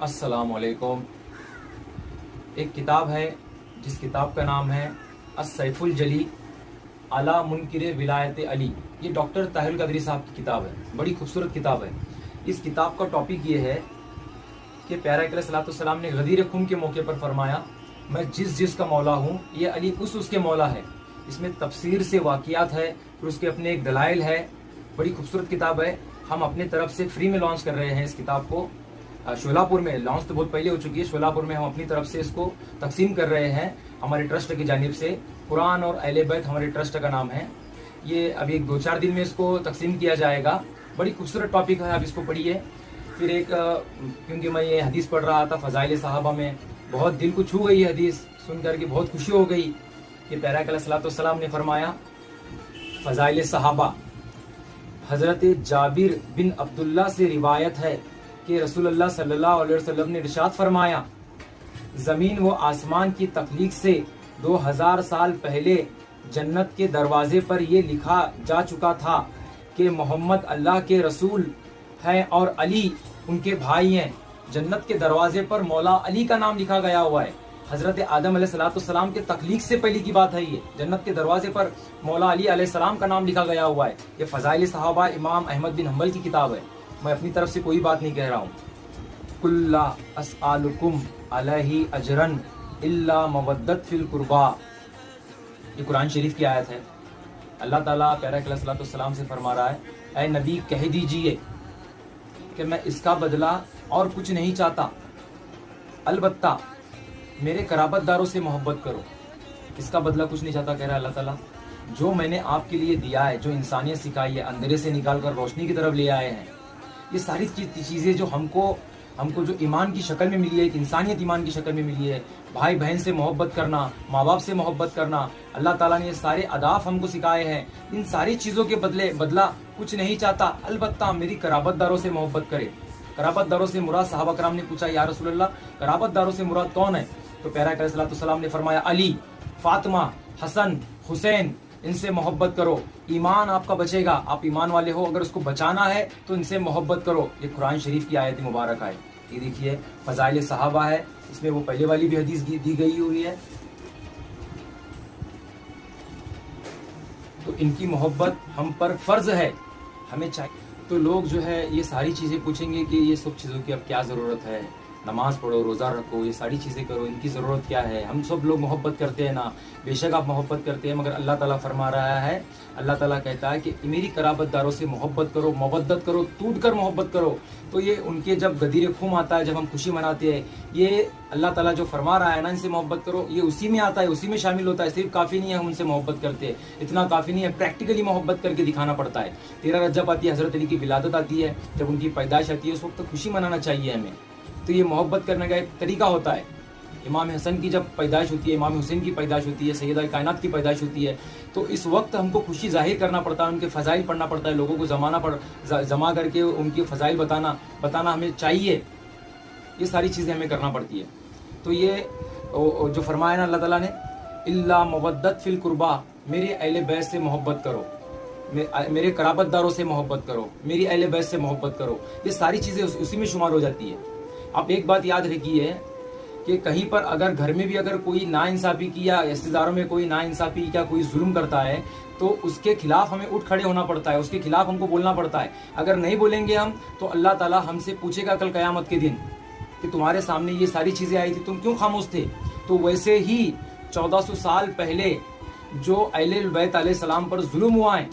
अस्सलाम वालेकुम। एक किताब है जिस किताब का नाम है अस्सैफुल जली अला मुनकिर विलायत अली। ये डॉक्टर ताहिर कदरी साहब की किताब है, बड़ी खूबसूरत किताब है। इस किताब का टॉपिक ये है कि प्यारा अलैहिस्सलाम ने गदीर खून के मौके पर फरमाया, मैं जिस का मौला हूँ, ये अली उसके मौला है। इसमें तफसीर से वाक़ियात है, फिर उसके अपने एक दलाइल है। बड़ी खूबसूरत किताब है। हम अपने तरफ से फ्री में लॉन्च कर रहे हैं इस किताब को। शोलापुर में लॉन्च तो बहुत पहले हो चुकी है, शोलापुर में हम अपनी तरफ से इसको तकसीम कर रहे हैं हमारे ट्रस्ट की जानिब से। कुरान और अहले बैत हमारे ट्रस्ट का नाम है। ये अभी 2-4 दिन में इसको तकसीम किया जाएगा। बड़ी खूबसूरत टॉपिक है, आप इसको पढ़िए। फिर एक क्योंकि मैं ये हदीस पढ़ रहा था फ़ज़ाइल सहाबा में, बहुत दिल को छू गई हदीस सुन करके, बहुत खुशी हो गई कि प्यारा अलैहिस्सलाम ने फरमाया, फ़ज़ाइल सहाबा हज़रत जाबिर बिन अब्दुल्ला से रिवायत है कि रसूलुल्लाह सल्लल्लाहु अलैहि वसल्लम ने इरशाद फरमाया, ज़मीन व आसमान की तख्लीक से 2000 साल पहले जन्नत के दरवाजे पर यह लिखा जा चुका था कि मोहम्मद अल्लाह के रसूल हैं और अली उनके भाई हैं। जन्नत के दरवाजे पर मौला अली का नाम लिखा गया हुआ है। हज़रत आदम अलैहिस्सलाम के तख्लीक से पहले की बात है। ये जन्नत के दरवाजे पर मौला अली अलैहिस्सलाम का नाम लिखा गया हुआ है। ये फ़ज़ाइल सहाबा इमाम अहमद बिन हम्बल की किताब है। मैं अपनी तरफ से कोई बात नहीं कह रहा हूँ। कुल्ला अस्आलुकुम अलैहि अजरन इल्ला मवद्दत फिल कुर्बा, ये कुरान शरीफ की आयत है। अल्लाह ताला प्यारा अलैहिस्सलाम से फरमा रहा है, ऐ नबी कह दीजिए कि मैं इसका बदला और कुछ नहीं चाहता, अलबत्ता मेरे कराबतदारों से मोहब्बत करो। इसका बदला कुछ नहीं चाहता, कह रहा है अल्लाह ताला। जो मैंने आपके लिए दिया है, जो इंसानियत सिखाई है, अंधेरे से निकाल कर रोशनी की तरफ ले आए हैं, ये सारी चीज़ें जो हमको जो ईमान की शक्ल में मिली है, एक इंसानियत ईमान की शक्ल में मिली है, भाई बहन से मोहब्बत करना, माँ बाप से मोहब्बत करना, अल्लाह ताला ने ये सारे अदाफ हमको सिखाए हैं। इन सारी चीज़ों के बदला कुछ नहीं चाहता, अलबत्ता मेरी कराबतदारों से मोहब्बत करे। कराबतदारों से मुराद, सहाबा कराम ने पूछा, या रसूलल्लाह कराबतदारों से मुराद कौन है? तो प्यारा अलैहिस्सलाम ने फरमाया, अली, फातिमा, हसन, हुसैन, इनसे मोहब्बत करो, ईमान आपका बचेगा। आप ईमान वाले हो, अगर उसको बचाना है तो इनसे मोहब्बत करो। ये कुरान शरीफ की आयत मुबारक है। ये देखिए फ़ज़ाइल सहाबा है, इसमें वो पहले वाली भी हदीस दी गई हुई है। तो इनकी मोहब्बत हम पर फर्ज है, हमें चाहिए। तो लोग जो है ये सारी चीज़ें पूछेंगे कि ये सब चीज़ों की अब क्या ज़रूरत है, नमाज पढ़ो, रोज़ा रखो, ये सारी चीज़ें करो, इनकी ज़रूरत क्या है? हम सब लोग मोहब्बत करते हैं ना, बेशक आप मोहब्बत करते हैं, मगर अल्लाह ताला फरमा रहा है, अल्लाह ताला कहता है कि मेरी कराबतदारों से मोहब्बत करो, मवद्दत करो, टूट कर मोहब्बत करो। तो ये उनके जब गदीर खूम आता है, जब हम खुशी मनाते हैं, ये अल्लाह ताला जो फरमा रहा है ना, इनसे मोहब्बत करो, ये उसी में आता है, उसी में शामिल होता है। सिर्फ काफ़ी नहीं है हम उनसे मोहब्बत करते हैं, इतना काफ़ी नहीं है, प्रैक्टिकली मोहब्बत करके दिखाना पड़ता है। 13 रजब आती है, हज़रत अली की विलादत आती है, जब उनकी पैदाइश आती है, उस वक्त खुशी मनाना चाहिए हमें। तो ये मोहब्बत करने का एक तरीका होता है। इमाम हसन की जब पैदाइश होती है, इमाम हुसैन की पैदाइश होती है, सैयदा कायनात की पैदाइश होती है, तो इस वक्त हमको खुशी जाहिर करना पड़ता है, उनके फ़ज़ाइल पढ़ना पड़ता है, लोगों को जमा करके उनकी फ़ज़ाइल बताना हमें चाहिए। ये सारी चीज़ें हमें करना पड़ती है। तो ये जो फरमाया ना अल्लाह ताला ने, इल्ला मवद्दत फिल कुर्बा, मेरे अहले बैत से मोहब्बत करो, मेरे कराबतदारों से मोहब्बत करो, मेरी अहले बैत से मोहब्बत करो, ये सारी चीज़ें उसी में शुमार हो जाती है। आप एक बात याद रखिए कि कहीं पर अगर घर में भी अगर कोई नाइंसाफ़ी की या रिश्तेदारों में कोई नाइंसाफ़ी या कोई जुल्म करता है, तो उसके खिलाफ हमें उठ खड़े होना पड़ता है, उसके खिलाफ हमको बोलना पड़ता है। अगर नहीं बोलेंगे हम तो अल्लाह ताला हमसे पूछेगा कल क़यामत के दिन कि तुम्हारे सामने ये सारी चीज़ें आई थी, तुम क्यों खामोश थे? तो वैसे ही 1400 साल पहले जो अहले बैत अलैहिस्सलाम पर जुल्म हुआ है,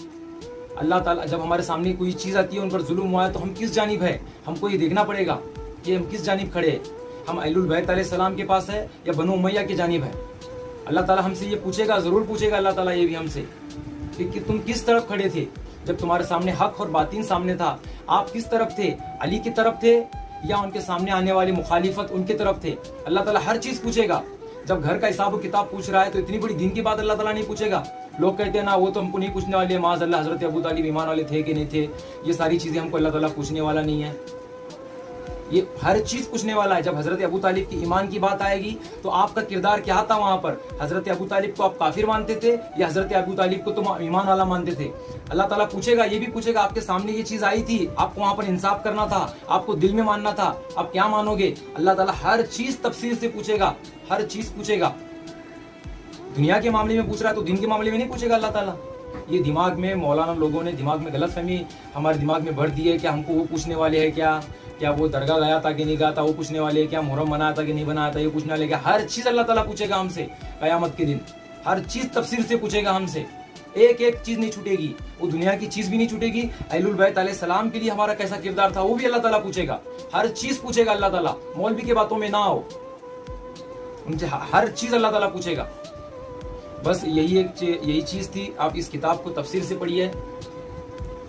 अल्लाह ताला जब हमारे सामने कोई चीज़ आती है, उन पर जुल्म हुआ है, तो हम किस जानिब है, हमको ये देखना पड़ेगा कि हम किस जानिब खड़े हैं। हम अहलुल बैत अलैहिस्सलाम के पास है या बनु उमैया की जानिब है? अल्लाह ताला हमसे ये पूछेगा, ज़रूर पूछेगा अल्लाह ताला ये भी हमसे कि तुम किस तरफ खड़े थे जब तुम्हारे सामने हक और बातिन सामने था। आप किस तरफ थे? अली की तरफ थे या उनके सामने आने वाली मुखालिफत उनके तरफ थे? अल्लाह ताला हर चीज़ पूछेगा। जब घर का हिसाब किताब पूछ रहा है तो इतनी बड़ी दिन की बात अल्लाह ताला नहीं पूछेगा। लोग कहते हैं ना, वो तो हमको नहीं पूछने वाले, माज़ अल्लाह हज़रत अबू तालिब ईमान वाले थे कि नहीं थे, ये सारी चीज़ें हमको अल्लाह ताला पूछने वाला नहीं है। یہ ہر چیز پوچھنے والا ہے. جب حضرت ابو طالب کی ایمان کی بات آئے گی تو آپ کا کردار کیا تھا وہاں پر؟ حضرت ابو طالب کو آپ کافر مانتے تھے یا حضرت ابو طالب کو تم ایمان والا مانتے تھے؟ اللہ تعالیٰ پوچھے گا, یہ بھی پوچھے گا, آپ کے سامنے یہ چیز آئی تھی, آپ کو وہاں پر انصاف کرنا تھا, آپ کو دل میں ماننا تھا, آپ کیا مانو گے؟ اللہ تعالیٰ ہر چیز تفصیل سے پوچھے گا, ہر چیز پوچھے گا. دنیا کے معاملے میں پوچھ رہا ہے تو دین کے معاملے میں نہیں پوچھے گا اللہ تعالیٰ. یہ دماغ میں مولانا لوگوں نے دماغ میں غلط فہمی ہمارے دماغ میں بھر دی ہے کہ ہم کو وہ پوچھنے والے ہیں, کیا وہ درگاہ گیا تھا کہ نہیں گیا تھا وہ پوچھنے والے ہیں, کیا محرم بنایا تھا کہ نہیں بنایا تھا یہ پوچھنے والے. ہر چیز اللہ تعالیٰ پوچھے گا ہم سے قیامت کے دن, ہر چیز تفصیل سے پوچھے گا ہم سے, ایک ایک چیز نہیں چھوٹے گی, وہ دنیا کی چیز بھی نہیں چھوٹے گی. اہل البیت علیہ السلام کے لیے ہمارا کیسا کردار تھا وہ بھی اللہ تعالیٰ پوچھے گا, ہر چیز پوچھے گا اللہ تعالیٰ. مولوی کے باتوں میں نہ آؤ, ان سے ہر چیز اللہ تعالیٰ پوچھے گا. بس یہی چیز تھی. آپ اس کتاب کو تفصیل سے پڑھیے,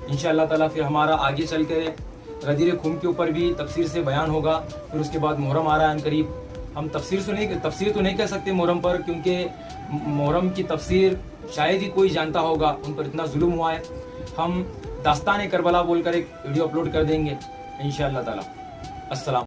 انشاءاللہ تعالیٰ پھر ہمارا آگے چل کے غدیر خم کے اوپر بھی تفسیر سے بیان ہوگا. پھر اس کے بعد محرم آ رہا ہے قریب. ہم تفسیر تو نہیں کہہ سکتے محرم پر, کیونکہ محرم کی تفسیر شاید ہی کوئی جانتا ہوگا, ان پر اتنا ظلم ہوا ہے. ہم داستان کربلا بول کر ایک ویڈیو اپلوڈ کر دیں گے انشاءاللہ تعالیٰ. السلام.